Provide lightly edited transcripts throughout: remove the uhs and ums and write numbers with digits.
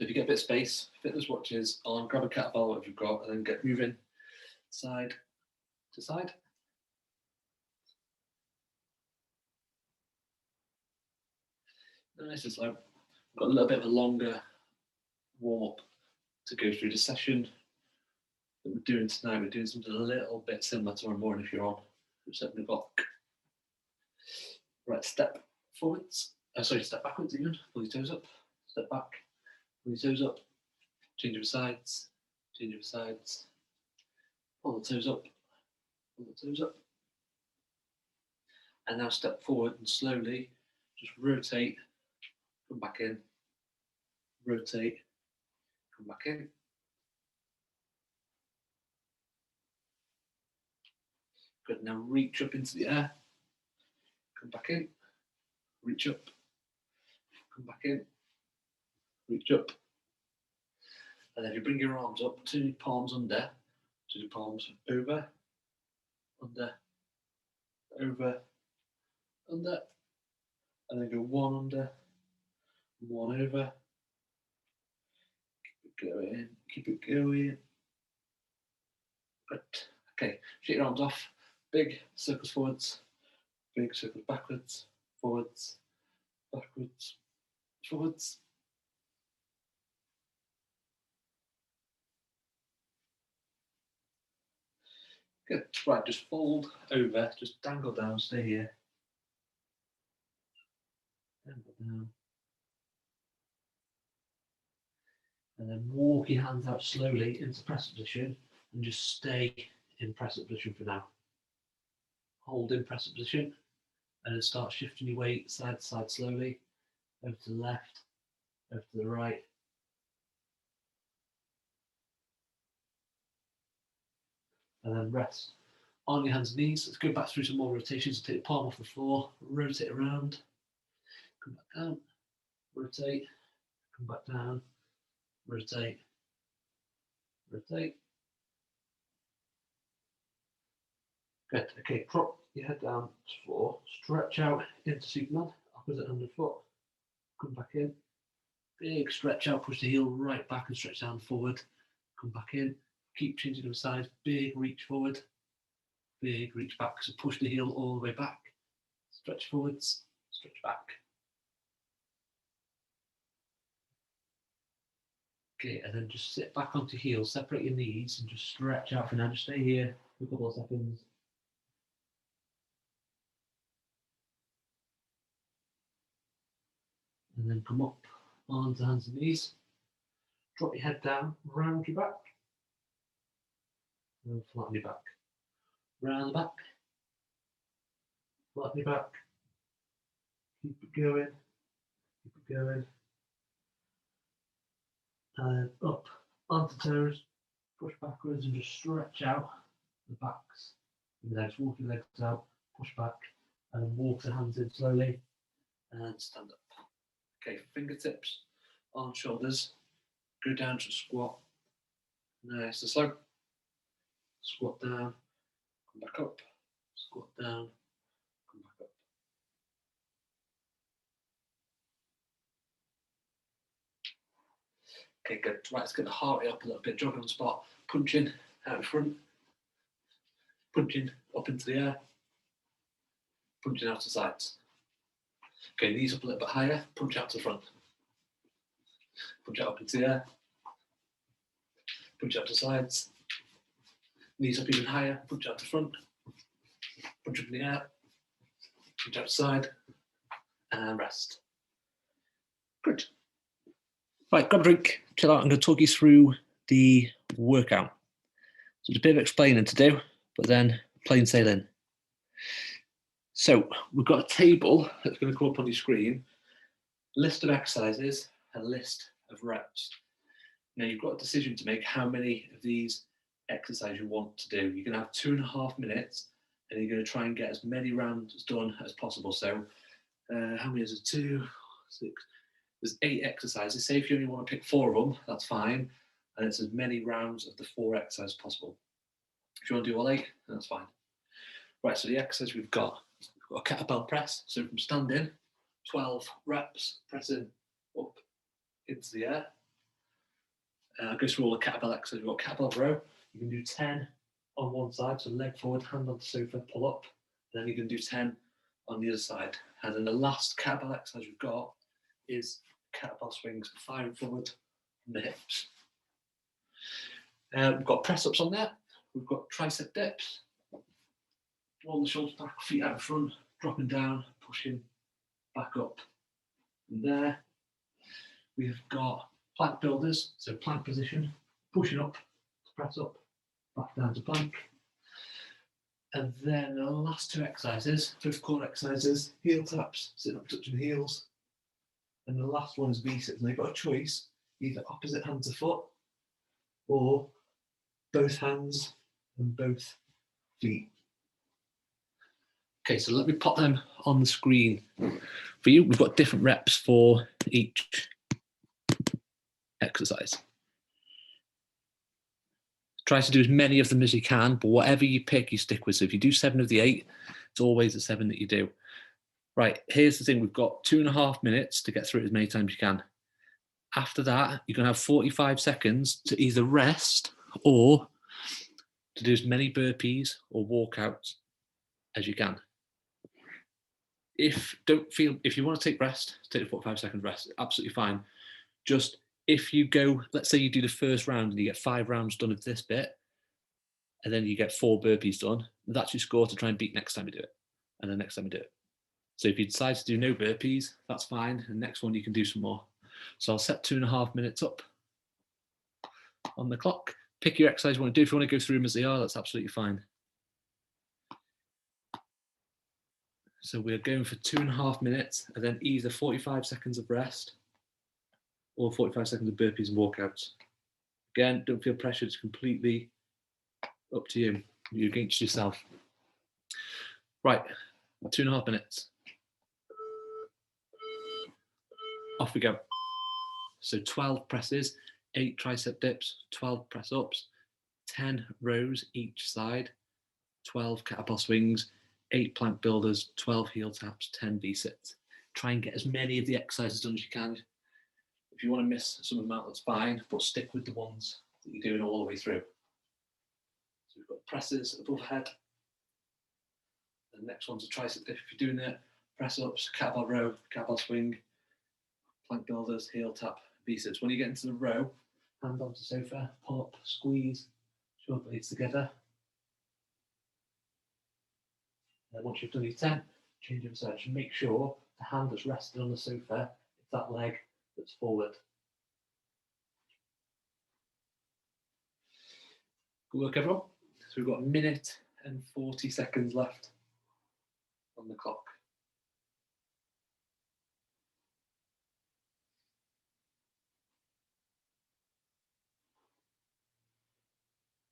if you get a bit of space, fitness watches on, grab a kettlebell, whatever you've got, and then get moving side to side. Nice, it's like we've got a little bit of a longer warm up to go through the session that we're doing tonight. We're doing something a little bit similar tomorrow morning if you're on at 7 o'clock. Right, step forwards. Step backwards again. Pull your toes up. Step back. Pull your toes up. Change over sides. Change over sides. Pull the toes up. Pull the toes up. And now step forward and slowly just rotate. Come back in. Rotate. Come back in. Good. Now reach up into the air. Come back in. Reach up. Come back in. Reach up. And then you bring your arms up, turn your palms under, turn your palms over, under, over, under, and then go one under, one over. Keep it going, keep it going. Good. Okay, shake your arms off. Big circles forwards, big circles backwards, forwards, backwards, forwards. Good. Right, just fold over, just dangle down, stay here. Dangle down. And then walk your hands out slowly into press position and just stay in press position for now. Hold in press position and then start shifting your weight side to side slowly, over to the left, over to the right. And then rest on your hands and knees. Let's go back through some more rotations. Take the palm off the floor, rotate around, come back down, rotate, come back down, rotate, rotate. Good. Okay, drop your head down to the floor, stretch out into Superman, opposite underfoot, come back in. Big stretch out, push the heel right back and stretch down forward, come back in. Keep changing them sides, big reach forward, big reach back. So push the heel all the way back, stretch forwards, stretch back. Okay, and then just sit back onto heels, separate your knees and just stretch out for now. Just stay here for a couple of seconds. And then come up onto hands and knees. Drop your head down, round your back. And flatten your back. Round the back. Flatten your back. Keep it going. Keep it going. And up onto toes. Push backwards and just stretch out the backs. And then just walk your legs out, push back, and then walk the hands in slowly. And stand up. Okay, fingertips on shoulders. Go down to a squat. Nice and slow. Squat down, come back up, squat down, come back up. Okay, good. Right, let's get the heart rate up a little bit, jog on the spot, punching out in front, punching up into the air, punching out to sides. Okay, knees up a little bit higher, punch out to the front. Punch out up into the air, punch out to sides. Knees up even higher, punch out to front, punch up in the air, punch out side, and rest. Good. Right, grab a drink, chill out. I'm going to talk you through the workout. So there's a bit of explaining to do, but then plain sailing. So we've got a table that's going to come up on your screen, list of exercises, a list of reps. Now you've got a decision to make how many of these exercises you want to do. You're going to have 2.5 minutes and you're going to try and get as many rounds done as possible. So how many is it? 2, 6, there's 8 exercises. Say if you only want to pick 4 of them, that's fine. And it's as many rounds of the 4 exercises possible. If you want to do all 8, that's fine. Right, so the exercise we've got a kettlebell press. So from standing, 12 reps, pressing up into the air. I'll go through all the kettlebell exercises. We've got kettlebell row. You can do 10 on one side, so leg forward, hand on the sofa, pull up. Then you can do 10 on the other side. And then the last kettlebell exercise we've got is kettlebell swings, firing forward from the hips. We've got press ups on there. We've got tricep dips. Roll the shoulders back, feet out in front, dropping down, pushing back up. And there we've got plank builders, so plank position, pushing up, press up, back down to plank. And then the last two exercises, both core exercises, heel taps, sitting up touching the heels. And the last one is V-sits, and they've got a choice, either opposite hand to foot or both hands and both feet. Okay, so let me pop them on the screen for you. We've got different reps for each exercise. Try to do as many of them as you can, but whatever you pick, you stick with. So if you do 7 of the 8, it's always the 7 that you do. Right, here's the thing. We've got 2.5 minutes to get through it as many times as you can. After that, you're going to have 45 seconds to either rest or to do as many burpees or walkouts as you can. If you want to take rest, take the 45 second rest, absolutely fine. Just if you go, let's say you do the first round and you get 5 rounds done of this bit, and then you get 4 burpees done, that's your score to try and beat next time you do it, and the next time you do it. So if you decide to do no burpees, that's fine. And next one you can do some more. So I'll set 2.5 minutes up on the clock. Pick your exercise you want to do. If you want to go through them as they are, that's absolutely fine. So we're going for 2.5 minutes and then either 45 seconds of rest or 45 seconds of burpees and walkouts. Again, don't feel pressure. It's completely up to you. You're against yourself. Right, 2.5 minutes. Off we go. So 12 presses, 8 tricep dips, 12 press ups, 10 rows each side, 12 kettlebell swings, 8 plank builders, 12 heel taps, 10 V-sits. Try and get as many of the exercises done as you can. If you want to miss some amount, that's fine, but stick with the ones that you're doing all the way through. So we've got presses above head. The next one's a tricep dip. If you're doing it, press ups, kettlebell row, kettlebell swing, plank builders, heel tap, V-sits. When you get into the row, hand onto the sofa, pull up, squeeze, shoulder blades together. And then once you've done your 10, change your position. Make sure the hand that's rested on the sofa, it's that leg that's forward. Good work, everyone. So we've got 1 minute and 40 seconds left on the clock.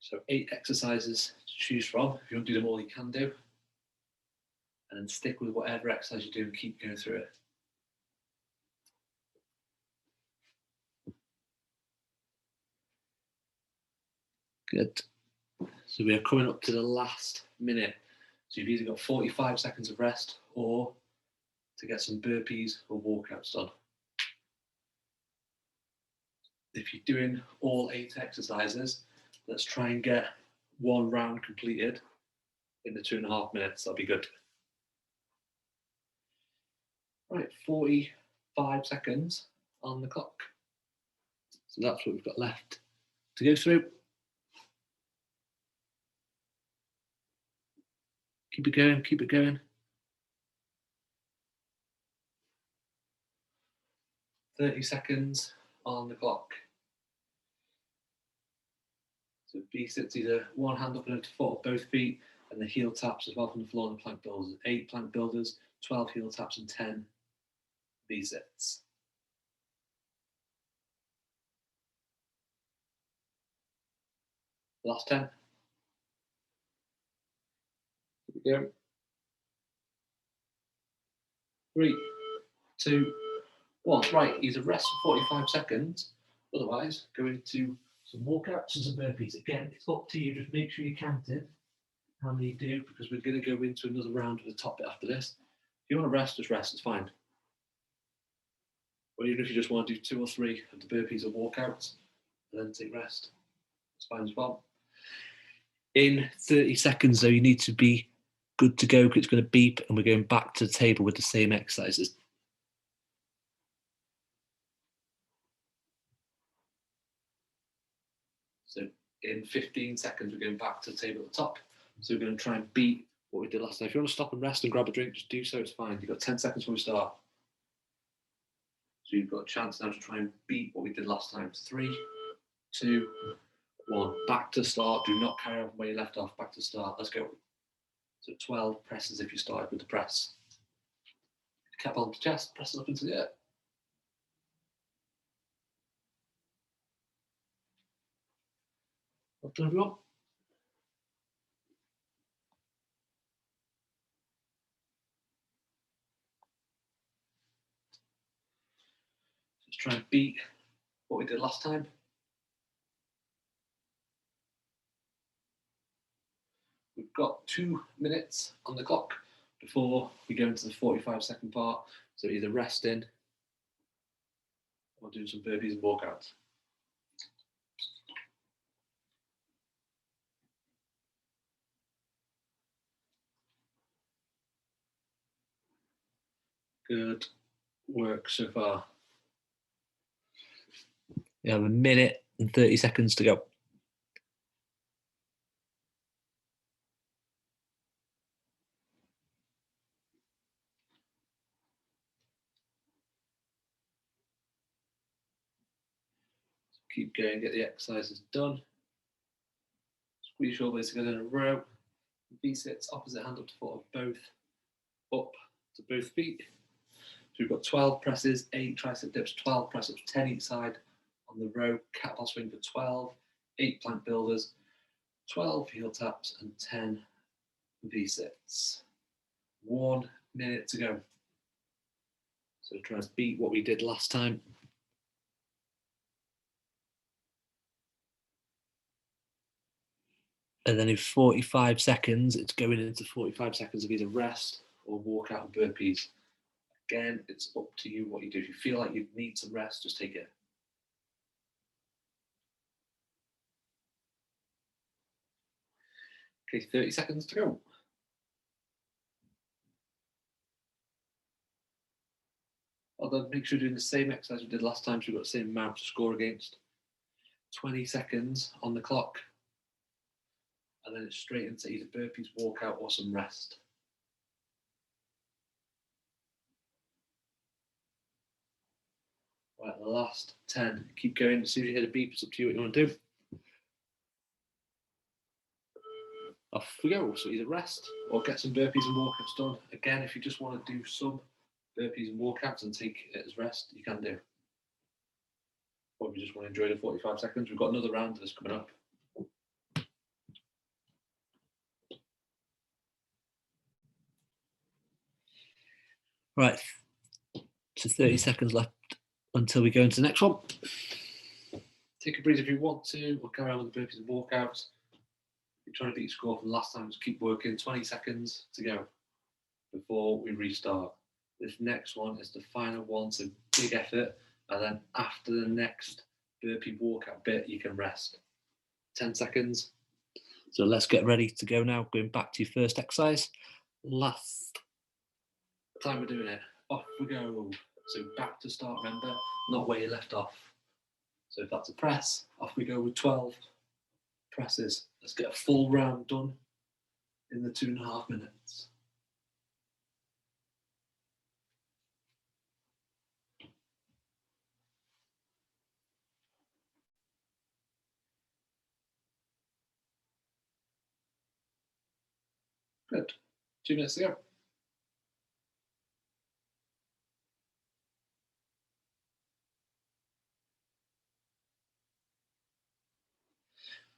So 8 exercises to choose from. If you want to do them all, you can do. And then stick with whatever exercise you do and keep going through it. Good. So we are coming up to the last minute. So you've either got 45 seconds of rest or to get some burpees or walkouts done. If you're doing all 8 exercises, let's try and get 1 round completed in the 2.5 minutes. That'll be good. Right, 45 seconds on the clock. So that's what we've got left to go through. Keep it going, keep it going. 30 seconds on the clock. So V-sits, either one hand up and to foot or both feet, and the heel taps as well from the floor and the plank builders. 8 plank builders, 12 heel taps, and 10 V-sits. Last 10. Here we go. 3, 2, 1. Right, either rest for 45 seconds, otherwise go into some walkouts and some burpees. Again, it's up to you. Just make sure you counted how many you do, because we're going to go into another round of the top bit after this. If you want to rest, just rest. It's fine. Or even if you just want to do 2 or 3 of the burpees or walkouts, and then take rest. It's fine as well. In 30 seconds, though, you need to be good to go because it's going to beep and we're going back to the table with the same exercises. So in 15 seconds, we're going back to the table at the top. So we're going to try and beat what we did last time. If you want to stop and rest and grab a drink, just do so, it's fine. You've got 10 seconds before we start. So you've got a chance now to try and beat what we did last time. 3, 2, 1. Back to start. Do not carry on where you left off. Back to start. Let's go. So 12 presses if you started with the press. Cap on the chest, press it up into the air. Well done, everyone. Let's try and beat what we did last time. We've got 2 minutes on the clock before we go into the 45-second part. So either resting or doing some burpees and walkouts. Good work so far. We have 1 minute and 30 seconds to go. Keep going, get the exercises done. Squeeze your shoulders together in a row. V-sits, opposite hand up to foot of both, up to both feet. So we've got 12 presses, 8 tricep dips, 12 press-ups, 10 each side on the row, kettlebell swing for 12, 8 plank builders, 12 heel taps, and 10 V-sits. 1 minute to go. So try to beat what we did last time. And then in 45 seconds, it's going into 45 seconds of either rest or walk out and burpees. Again, it's up to you what you do. If you feel like you need some rest, just take it. Okay, 30 seconds to go. Although make sure you're doing the same exercise we did last time so we've got the same amount to score against. 20 seconds on the clock. And then it's straight into either burpees, walkout, or some rest. Right, the last 10. Keep going. As soon as you hear the beep, it's up to you what you want to do. Off we go. So either rest or get some burpees and walkouts done. Again, if you just want to do some burpees and walkouts and take it as rest, you can do. Or if you just want to enjoy the 45 seconds, we've got another round of this coming up. Right, so 30 seconds left until we go into the next one. Take a breather if you want to. We'll carry on with the burpees and walkouts. If you're trying to beat your score from last time, just keep working. 20 seconds to go before we restart. This next one is the final one, so big effort. And then after the next burpee walkout bit, you can rest. 10 seconds. So let's get ready to go now. Going back to your first exercise. Last time we're doing it. Off we go. So back to start, remember, not where you left off. So if that's a press, off we go with 12 presses. Let's get a full round done in the 2.5 minutes. Good. 2 minutes to go.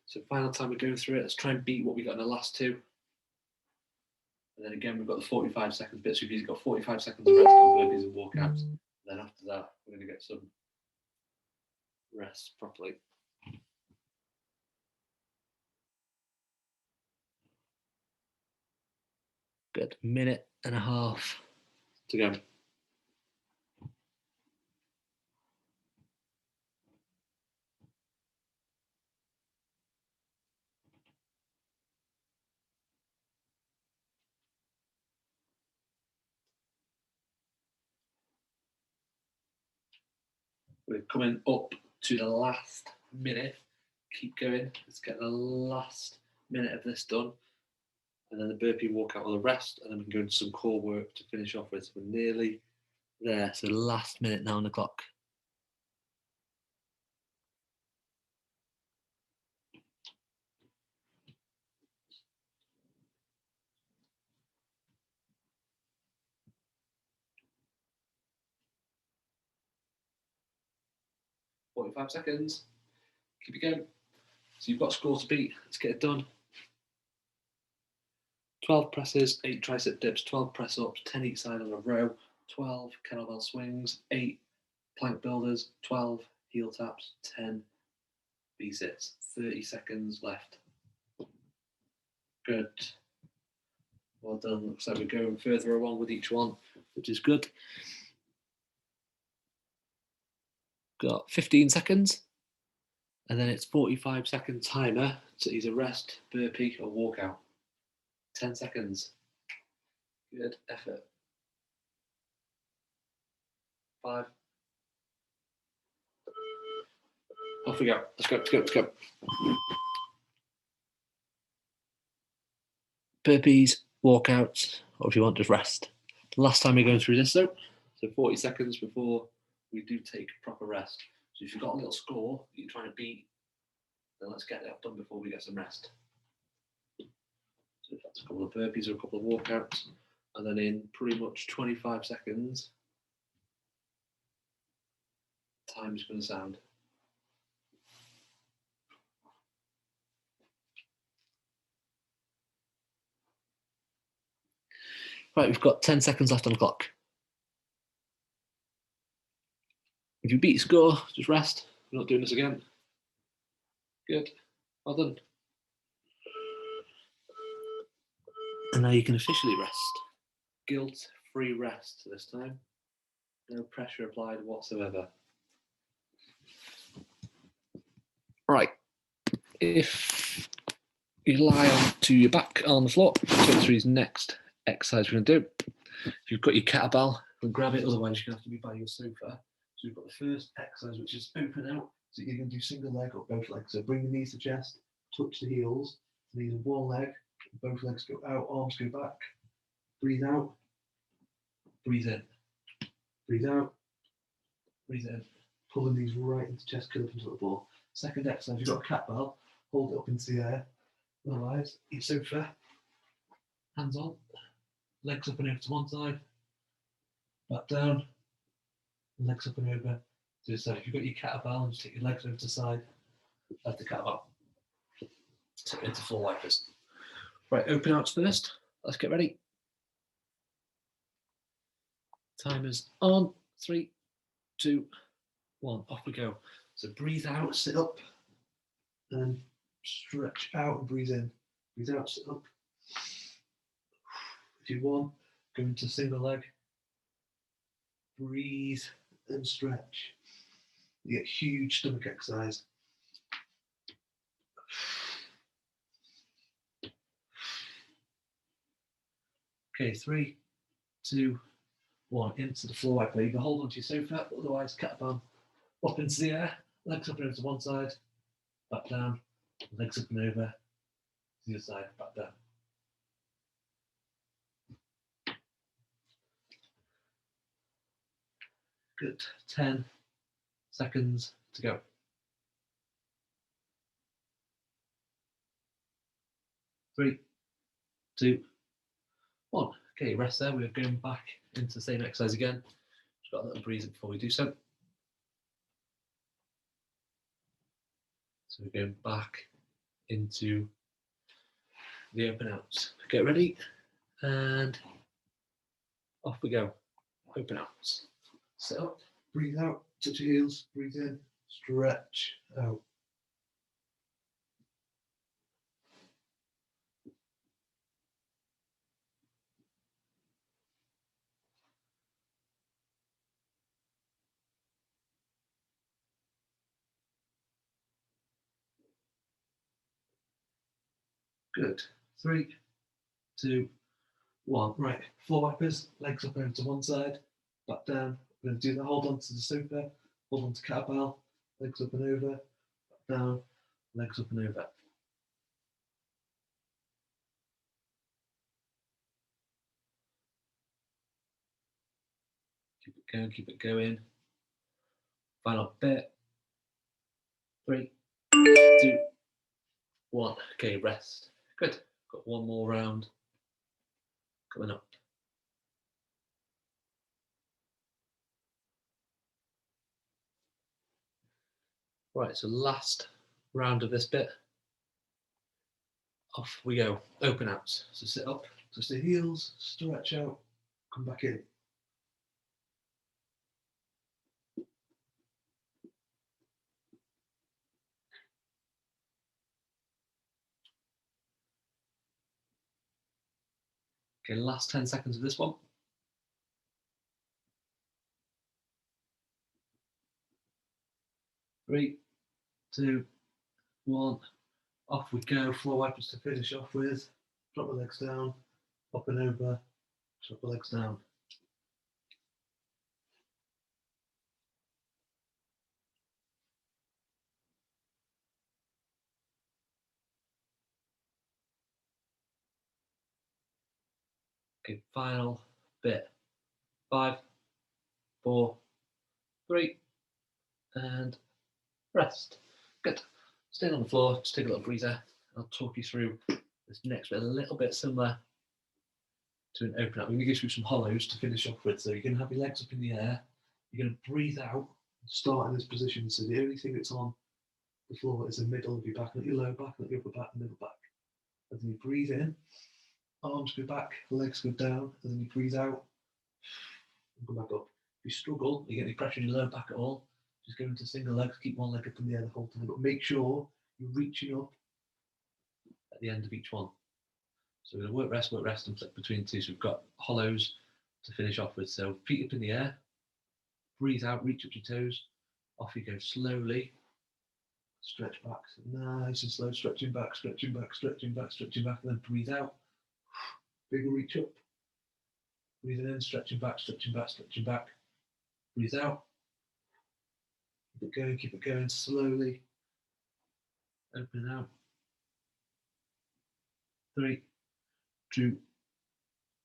So final time we're going through it, let's try and beat what we got in the last 2. And then again, we've got the 45 seconds bit. So you've got 45 seconds of rest on burpees and walkouts. And then after that, we're going to get some rest properly. Good. 1.5 minutes to go. We're coming up to the last minute. Keep going. Let's get the last minute of this done. And then the burpee walkout or the rest, and then we can go into some core work to finish off with. So we're nearly there. So the last minute now on the clock. "45 seconds. Keep it going." So you've got a score to beat. Let's get it done. 12 presses, 8 tricep dips, 12 press ups, 10 each side on a row, 12 kettlebell swings, 8 plank builders, 12 heel taps, 10 V-sits. 30 seconds left. Good. Well done. Looks like we're going further along with each one, which is good. Got 15 seconds. And then it's 45-second timer to either rest, burpee, or walkout. 10 seconds. Good effort. 5. Off we go. Let's go. Burpees, walkouts, or if you want, just rest. Last time we're going through this though, so 40 seconds before we do take proper rest. So if you've got a little score that you're trying to beat, then let's get that done before we get some rest. So that's a couple of burpees or a couple of walkouts, and then in pretty much 25 seconds, time's going to sound. Right, we've got 10 seconds left on the clock. If you beat score, just rest. We're not doing this again. Good. Well done. And now you can officially rest. Guilt-free rest this time. No pressure applied whatsoever. Right. If you lie onto your back on the floor, talk through his next exercise we're going to do. If you've got your kettlebell, then grab it, otherwise you're going to have to be by your sofa. So we've got the first exercise, which is open out. So you're going to do single leg or both legs. So bring the knees to chest, touch the heels, knees on one leg, both legs go out, arms go back. Breathe out, breathe in. Breathe out, breathe in. Pull the knees right into chest, curl up into the floor. Second exercise, you've got a kettlebell, hold it up into the air. Otherwise, your sofa, hands on, legs up and over to one side, back down, legs up and over to the side. If you've got your kettlebell, just take your legs over to the side, that's the kettlebell. So into full like this. Right, open outs first. Let's get ready. Timer's on. 3, 2, 1. Off we go. So breathe out, sit up, and stretch out and breathe in. Breathe out, sit up. If you want, go into single leg. Breathe and stretch. You get huge stomach exercise. Okay, 3, 2, 1. Into the floor wipe. You can hold onto your sofa, otherwise kettlebell up into the air, legs up and over to one side, back down, legs up and over to the other side, back down. Good. 10 seconds to go. 3, 2, 1. Okay, rest there. We're going back into the same exercise again. Just got a little breather before we do so. So we're going back into the open outs. Get ready, and off we go. Open outs. Sit up, breathe out, touch your heels, breathe in, stretch out. Good. 3, 2, 1. Right, floor wipers, legs up over to one side, back down. We're going to do the hold on to the sofa, hold on to kettlebell, legs up and over, down, legs up and over. Keep it going, keep it going. Final bit. 3, 2, 1. Okay, rest. Good. Got one more round coming up. Right, so last round of this bit. Off we go. Open out. So sit up, twist the heels, stretch out, come back in. Okay, last 10 seconds of this one. 3, 2, 1. Off we go. Floor wipers to finish off with. Drop the legs down, up and over, drop the legs down. Okay, final bit. 5, 4, 3, and rest. Good. Stay on the floor, just take a little breather. I'll talk you through this next bit, a little bit similar to an open up. We're going to go through some hollows to finish off with. So you're going to have your legs up in the air. You're going to breathe out, start in this position. So the only thing that's on the floor is the middle of your back, not your lower back, not your upper back, middle back. And then you breathe in, arms go back, legs go down, and then you breathe out, and go back up. If you struggle, you get any pressure in your lower back at all, just go into single legs, keep one leg up in the air the whole time, but make sure you're reaching up at the end of each one. So we're going to work, rest, and flick between two. So we've got hollows to finish off with. So feet up in the air, breathe out, reach up your toes, off you go slowly, stretch back, nice and slow, stretching back, stretching back, stretching back, stretching back, and then breathe out, big reach up, breathing in, stretching back, stretching back, stretching back, breathe out, keep it going slowly, open out, 3, 2,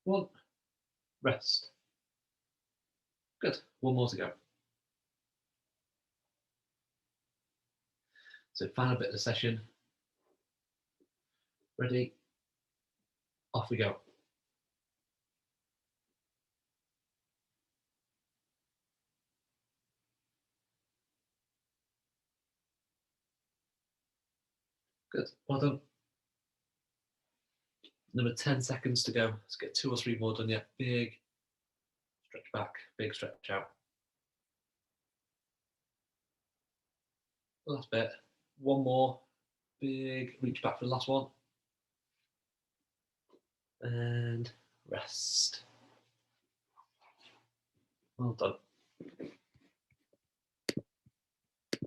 1, rest. Good, one more to go. So final bit of the session. Ready? Off we go. Good, well done. Another 10 seconds to go. Let's get 2 or 3 more done yet. Big stretch back, big stretch out. Last bit, one more, big reach back for the last one. And rest. Well done.